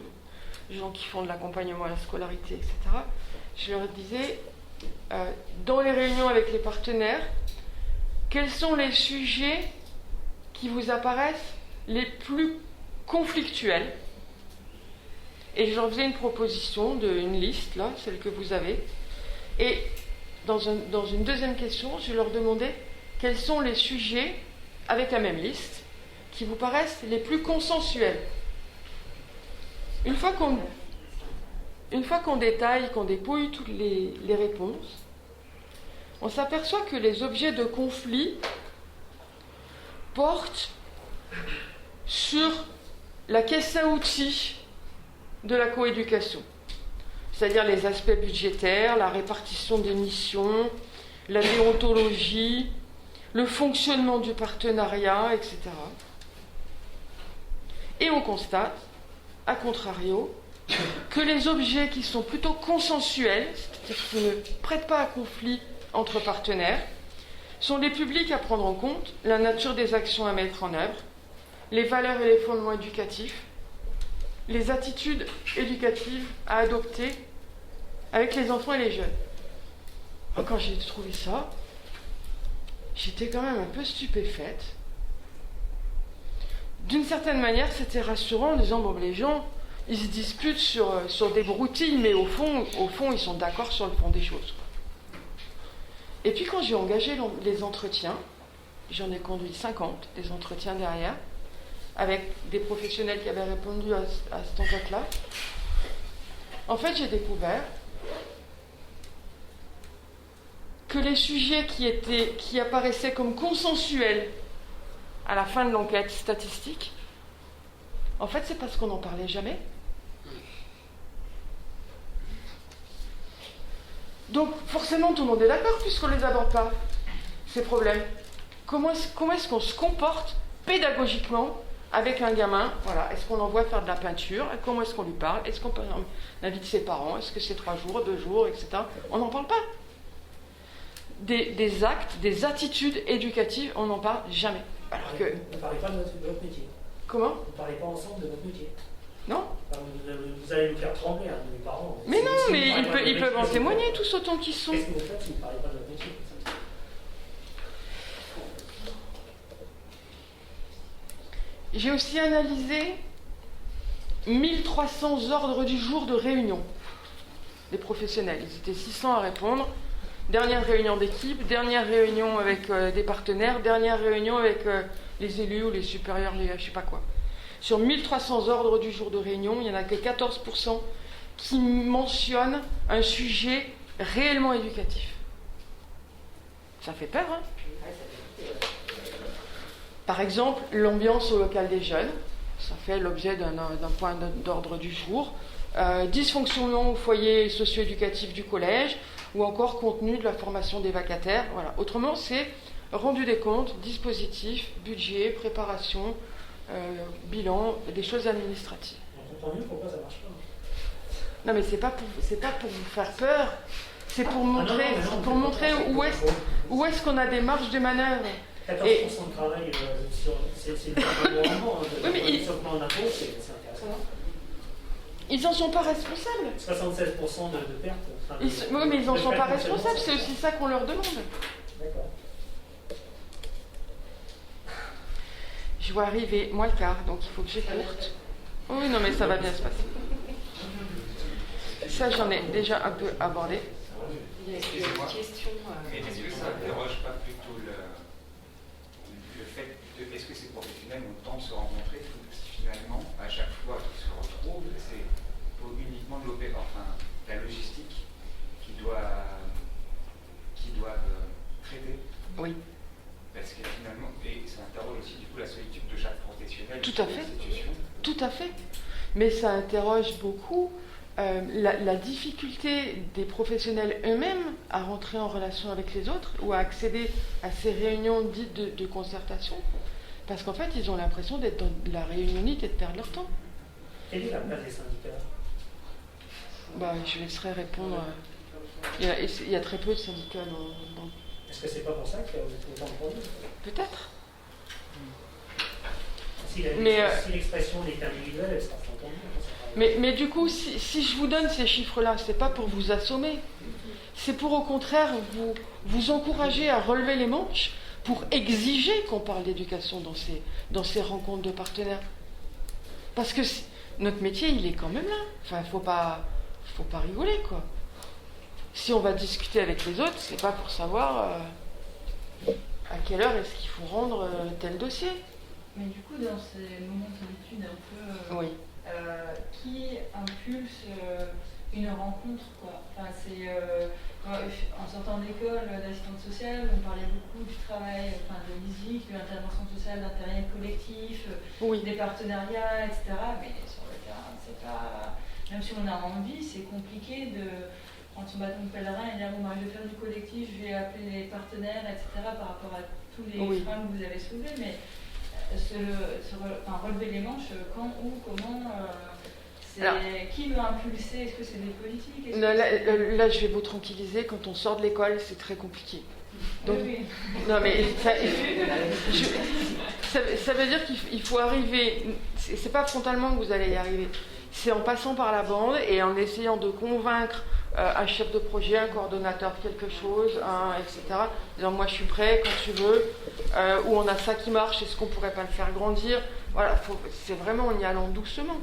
les gens qui font de l'accompagnement à la scolarité, etc., je leur disais, dans les réunions avec les partenaires, quels sont les sujets qui vous apparaissent les plus conflictuels? Et je leur faisais une proposition, une liste, là, celle que vous avez. Et dans une deuxième question, je leur demandais quels sont les sujets, avec la même liste, qui vous paraissent les plus consensuels. Une fois qu'on détaille, qu'on dépouille toutes les réponses, on s'aperçoit que les objets de conflit portent sur la caisse à outils de la coéducation, c'est-à-dire les aspects budgétaires, la répartition des missions, la déontologie, le fonctionnement du partenariat, etc. Et on constate, à contrario, que les objets qui sont plutôt consensuels, c'est-à-dire qui ne prêtent pas à conflit entre partenaires, sont les publics à prendre en compte, la nature des actions à mettre en œuvre, les valeurs et les fondements éducatifs, les attitudes éducatives à adopter avec les enfants et les jeunes. Quand j'ai trouvé ça, j'étais quand même un peu stupéfaite. D'une certaine manière, c'était rassurant en disant, bon, les gens, ils se disputent sur des broutilles, mais au fond, ils sont d'accord sur le fond des choses. Et puis quand j'ai engagé les entretiens, j'en ai conduit 50, des entretiens derrière, avec des professionnels qui avaient répondu à cette enquête-là, en fait, j'ai découvert que les sujets qui apparaissaient comme consensuels à la fin de l'enquête statistique, en fait, c'est parce qu'on n'en parlait jamais. Donc, forcément, tout le monde est d'accord puisqu'on ne les aborde pas, ces problèmes. Comment est-ce qu'on se comporte pédagogiquement avec un gamin, voilà, est-ce qu'on l'envoie faire de la peinture, comment est-ce qu'on lui parle, est-ce qu'on invite ses parents, est-ce que c'est 3 jours, 2 jours, etc. On n'en parle pas. Des actes, des attitudes éducatives, on n'en parle jamais. Alors que... Vous ne parlez pas de votre métier. Comment? Vous ne parlez pas ensemble de votre métier. Non. Enfin, vous allez nous faire trembler, hein, mes parents. Mais non, Si mais vous parlez pas de ils votre peuvent en métier, témoigner tous autant qu'ils sont. Qu'est-ce que vous faites si vous ne parlez pas de votre métier? J'ai aussi analysé 1300 ordres du jour de réunion des professionnels. Ils étaient 600 à répondre. Dernière réunion d'équipe, dernière réunion avec des partenaires, dernière réunion avec les élus ou les supérieurs, je ne sais pas quoi. Sur 1300 ordres du jour de réunion, il n'y en a que 14% qui mentionnent un sujet réellement éducatif. Ça fait peur, hein? Par exemple, l'ambiance au local des jeunes, ça fait l'objet d'un point d'ordre du jour. Dysfonctionnement au foyer socio-éducatif du collège, ou encore contenu de la formation des vacataires. Voilà. Autrement, c'est rendu des comptes, dispositif, budget, préparation, bilan, des choses administratives. On comprend mieux pourquoi ça ne marche pas. Non, mais c'est pas pour vous faire peur, c'est pour montrer, où est-ce qu'on a des marges de manœuvre. 14% de travail, c'est le rendement. Oui, mais en impôt, c'est intéressant. Ils n'en sont pas responsables. 76% de pertes. Oui, mais ils n'en sont pas responsables, c'est aussi ça qu'on leur demande. D'accord. Je vois arriver moins le quart, donc il faut que j'écourte. Oui, non, mais ça va bien se passer. Ça, j'en ai déjà un peu abordé. Il y a une question. Mais est-ce que ça n'interroge pas plutôt le fait de est-ce que ces professionnels ont le temps de se rencontrer si finalement, à chaque fois qu'ils se retrouvent, c'est uniquement de la logistique qui doivent traiter? Oui. Parce que finalement, et ça interroge aussi du coup la solitude de chaque professionnel. Tout à fait. Institution. Tout à fait. Mais ça interroge beaucoup la difficulté des professionnels eux-mêmes à rentrer en relation avec les autres ou à accéder à ces réunions dites de concertation. Parce qu'en fait, ils ont l'impression d'être dans la réunionnite et de perdre leur temps. Quelle est la place des syndicats? Je laisserai répondre. Il y a très peu de syndicats dans... Est-ce que c'est pas pour ça qu'il y a autant de problèmes? Peut-être. Si l'expression est individuelle, elle sera entendue. Mais du coup, si je vous donne ces chiffres-là, c'est pas pour vous assommer. C'est pour, au contraire, vous encourager à relever les manches pour exiger qu'on parle d'éducation dans ces rencontres de partenaires. Parce que notre métier, il est quand même là. Enfin, faut pas rigoler, quoi. Si on va discuter avec les autres, c'est pas pour savoir à quelle heure est-ce qu'il faut rendre tel dossier. Mais du coup, dans ces moments de solitude un peu... Oui. Qui impulse une rencontre, quoi. Enfin, en sortant d'école d'assistante sociale, on parlait beaucoup du travail, de l'ISIC, de l'intervention sociale, d'intérêt collectif, des partenariats, etc. Mais sur le terrain, c'est pas... Même si on a envie, c'est compliqué de prendre son bâton de pèlerin et dire bon, je vais faire du collectif, je vais appeler les partenaires, etc. par rapport à tous les freins que vous avez soulevés, mais relever les manches, quand, où, comment, qui veut impulser? Est-ce que c'est des politiques? Là, je vais vous tranquilliser, quand on sort de l'école, c'est très compliqué. Donc, oui. Non, mais ça veut dire qu'il faut arriver, c'est pas frontalement que vous allez y arriver, c'est en passant par la bande et en essayant de convaincre un chef de projet, un coordonnateur de quelque chose, etc. Disant moi je suis prêt quand tu veux, ou on a ça qui marche, est-ce qu'on pourrait pas le faire grandir? Voilà, c'est vraiment en y allant doucement.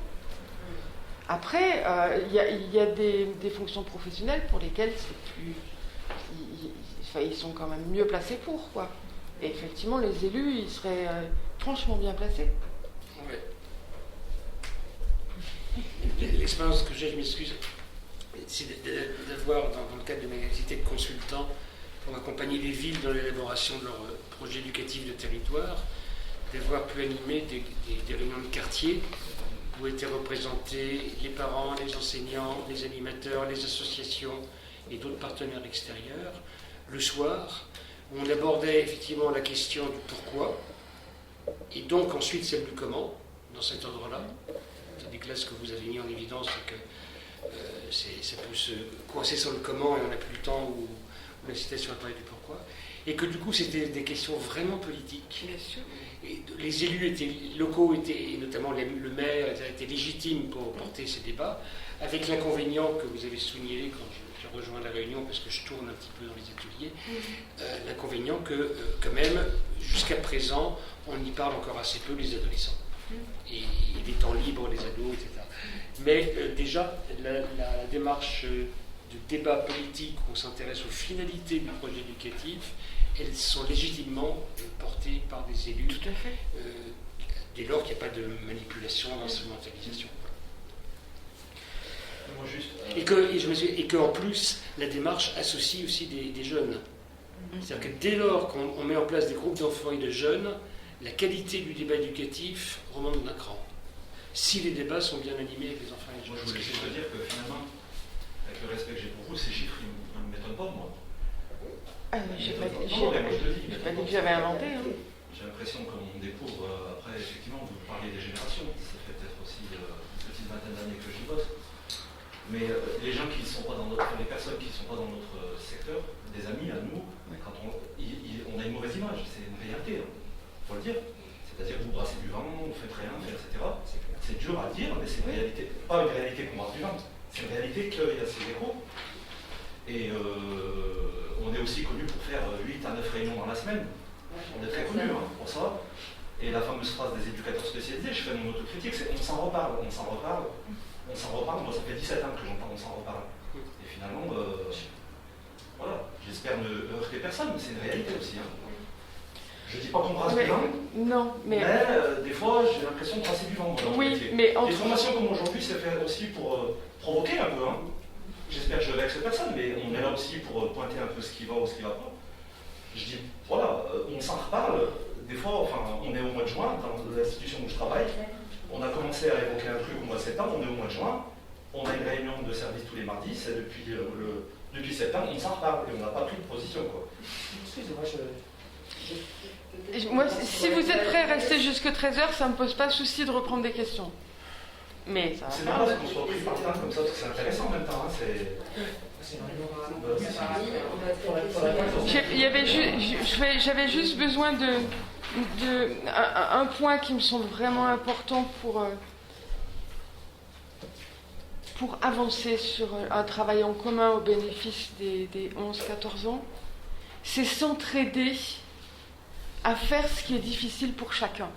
Après, il y a des fonctions professionnelles pour lesquelles c'est plus... Ils sont quand même mieux placés pour, quoi. Et effectivement, les élus, ils seraient franchement bien placés. Ouais. L'expérience que j'ai, je m'excuse, c'est d'avoir, dans le cadre de mes activités de consultant, pour accompagner les villes dans l'élaboration de leurs projets éducatifs de territoire, d'avoir pu animer des réunions de quartier où étaient représentés les parents, les enseignants, les animateurs, les associations et d'autres partenaires extérieurs, le soir, où on abordait effectivement la question du pourquoi, et donc ensuite celle du comment, dans cet ordre-là. Tandis que là, ce que vous avez mis en évidence, c'est que ça peut se coincer sur le comment et on n'a plus le temps ou la citation apparaît du pourquoi. Et que du coup, c'était des questions vraiment politiques. Bien sûr. Et les élus locaux, et notamment le maire, étaient légitimes pour porter ces débats, avec l'inconvénient que vous avez souligné quand j'ai rejoint la réunion, parce que je tourne un petit peu dans les ateliers, l'inconvénient que, quand même, jusqu'à présent, on y parle encore assez peu, les adolescents. Et les temps libres, les ados, etc. Mais déjà, la démarche de débat politique où on s'intéresse aux finalités du projet éducatif, elles sont légitimement portées par des élus, Tout à fait. dès lors qu'il n'y a pas de manipulation, d'instrumentalisation. Moi, juste, Et qu'en plus, la démarche associe aussi des jeunes. C'est-à-dire que dès lors qu'on met en place des groupes d'enfants et de jeunes, la qualité du débat éducatif remonte d'un cran. Si les débats sont bien animés avec les enfants et les moi, jeunes. je voulais juste dire que finalement, avec le respect que j'ai pour vous, ces chiffres, ils ne m'étonnent pas, moi. J'ai pas dit Non, mais moi, je le dis. que j'avais inventé. Hein. J'ai l'impression qu'on découvre, après, effectivement, vous parlez des générations, ça fait peut-être aussi une petite vingtaine d'années que j'y bosse. Mais les gens qui ne sont pas dans notre, les personnes qui ne sont pas dans notre secteur, des amis à nous, quand on a une mauvaise image, c'est une réalité, il faut le dire. C'est-à-dire que vous brassez du vent, vous faites rien, etc. C'est dur à dire, mais c'est une réalité, pas une réalité qu'on brasse du vent, c'est une réalité qu'il y a ces échos. Et on est aussi connu pour faire 8 à 9 réunions dans la semaine. On est très connu pour ça. Et la fameuse phrase des éducateurs spécialisés, je fais mon autocritique, c'est on s'en reparle, on s'en reparle, on s'en reparle. Moi, ça fait 17 ans que j'entends on s'en reparle. Et finalement, voilà, j'espère ne heurter personne, mais c'est une réalité aussi. Hein. Je ne dis pas qu'on brasse du vent, Non, mais des fois, j'ai l'impression de brasser du vent. Dans oui, le métier. mais Les formations comme aujourd'hui, c'est fait aussi pour provoquer un peu. Hein. J'espère que je vexe personne, mais on est là aussi pour pointer un peu ce qui va ou ce qui ne va pas. Je dis, voilà, on s'en reparle. Des fois, enfin, on est au mois de juin, dans l'institution où je travaille. On a commencé à évoquer un truc au mois de septembre, on est au mois de juin. On a une réunion de service tous les mardis, c'est depuis septembre, on s'en reparle et on n'a pas pris de position. Quoi. Excusez-moi, moi, si vous êtes prêts à rester jusque 13h, ça ne me pose pas de souci de reprendre des questions. Mais ça va C'est faire. normal qu'on soit pris par le temps comme ça, parce que c'est intéressant en même temps. Hein, J'avais juste besoin un point qui me semble vraiment important pour avancer sur un travail en commun au bénéfice des 11-14 ans, c'est s'entraider à faire ce qui est difficile pour chacun.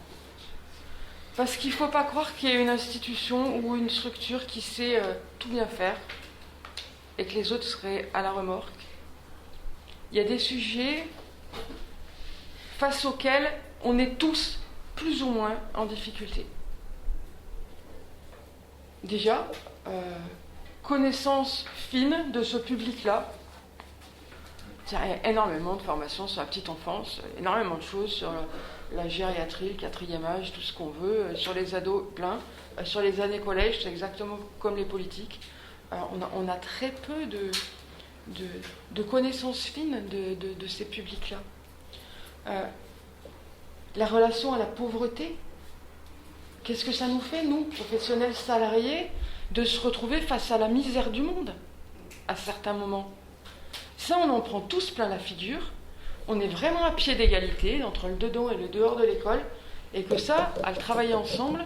Parce qu'il ne faut pas croire qu'il y a une institution ou une structure qui sait tout bien faire et que les autres seraient à la remorque. Il y a des sujets face auxquels on est tous plus ou moins en difficulté. Déjà, connaissance fine de ce public-là. Il y a énormément de formations sur la petite enfance, énormément de choses sur la gériatrie, le 4e âge, tout ce qu'on veut, sur les ados, plein. Sur les années collège, c'est exactement comme les politiques. On a très peu de connaissances fines de ces publics-là. La relation à la pauvreté, qu'est-ce que ça nous fait, nous, professionnels salariés, de se retrouver face à la misère du monde, à certains moments? Ça, on en prend tous plein la figure. On est vraiment à pied d'égalité entre le dedans et le dehors de l'école. Et que ça, à le travailler ensemble,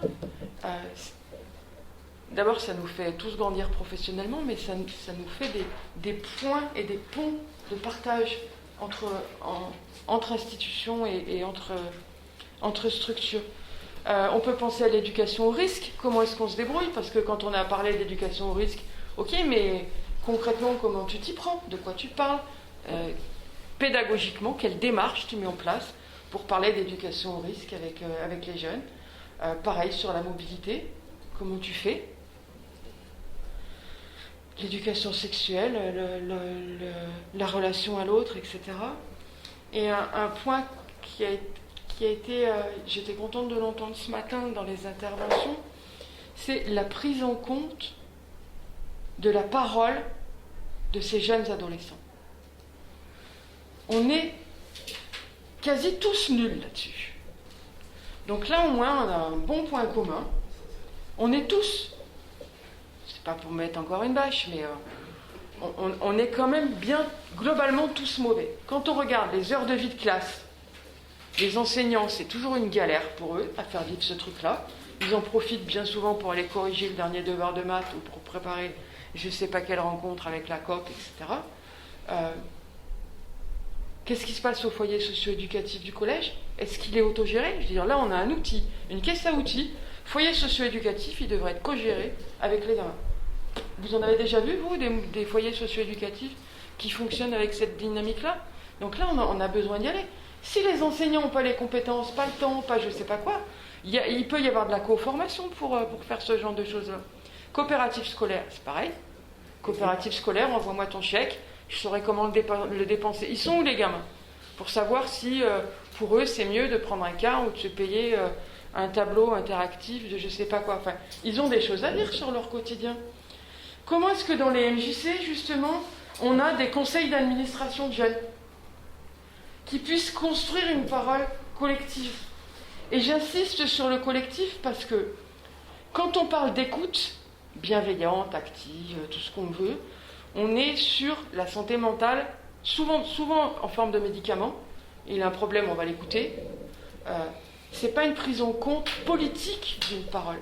d'abord, ça nous fait tous grandir professionnellement, mais ça nous fait des points et des ponts de partage entre institutions et entre structures. On peut penser à l'éducation au risque. Comment est-ce qu'on se débrouille? Parce que quand on a parlé d'éducation au risque, ok, mais concrètement, comment tu t'y prends? De quoi tu parles? Pédagogiquement, quelle démarche tu mets en place pour parler d'éducation au risque avec les jeunes? Pareil sur la mobilité, comment tu fais? L'éducation sexuelle, la relation à l'autre, etc. Et un point qui a été, j'étais contente de l'entendre ce matin dans les interventions, c'est la prise en compte de la parole de ces jeunes adolescents. On est quasi tous nuls là-dessus. Donc là, au moins, on a un bon point commun. On est tous, c'est pas pour mettre encore une bâche, mais on est quand même bien, globalement, tous mauvais. Quand on regarde les heures de vie de classe, les enseignants, c'est toujours une galère pour eux à faire vivre ce truc-là. Ils en profitent bien souvent pour aller corriger le dernier devoir de maths ou pour préparer je ne sais pas quelle rencontre avec la COP, etc. Qu'est-ce qui se passe au foyer socio-éducatif du collège? Est-ce qu'il est autogéré? Je veux dire, là, on a un outil, une caisse à outils. Foyer socio-éducatif, il devrait être co-géré avec les gamins. Vous en avez déjà vu, vous, des foyers socio-éducatifs qui fonctionnent avec cette dynamique-là? Donc là, on a besoin d'y aller. Si les enseignants n'ont pas les compétences, pas le temps, pas je ne sais pas quoi, il peut y avoir de la co-formation pour faire ce genre de choses-là. Coopérative scolaire, c'est pareil. Coopérative scolaire, envoie-moi ton chèque, je saurai comment le dépenser. Ils sont où les gamins? Pour savoir si, pour eux, c'est mieux de prendre un car ou de se payer un tableau interactif de je ne sais pas quoi. Enfin, ils ont des choses à dire sur leur quotidien. Comment est-ce que dans les MJC, justement, on a des conseils d'administration de jeunes qui puissent construire une parole collective? Et j'insiste sur le collectif parce que quand on parle d'écoute, bienveillante, active, tout ce qu'on veut, on est sur la santé mentale, souvent en forme de médicaments. Il a un problème, on va l'écouter. C'est pas une prise en compte politique d'une parole.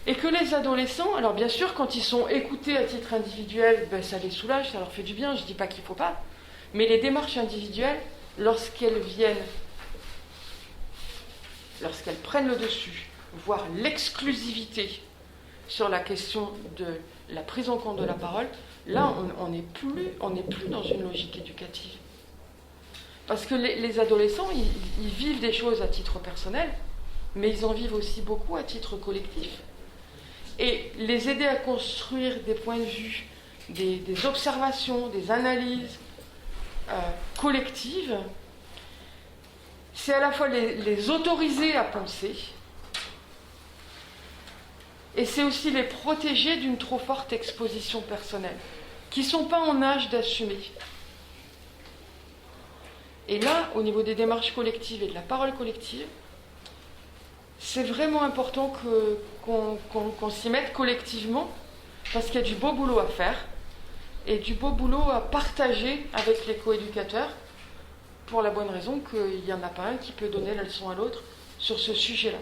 Et que les adolescents, alors bien sûr, quand ils sont écoutés à titre individuel, ben, ça les soulage, ça leur fait du bien, je dis pas qu'il faut pas. Mais les démarches individuelles, lorsqu'elles prennent le dessus, voire l'exclusivité sur la question de la prise en compte de la parole, là, on n'est plus dans une logique éducative. Parce que les adolescents, ils vivent des choses à titre personnel, mais ils en vivent aussi beaucoup à titre collectif. Et les aider à construire des points de vue, des observations, des analyses collectives, c'est à la fois les autoriser à penser, et c'est aussi les protéger d'une trop forte exposition personnelle, qui ne sont pas en âge d'assumer. Et là, au niveau des démarches collectives et de la parole collective, c'est vraiment important qu'on s'y mette collectivement, parce qu'il y a du beau boulot à faire, et du beau boulot à partager avec les coéducateurs, pour la bonne raison qu'il n'y en a pas un qui peut donner la leçon à l'autre sur ce sujet-là.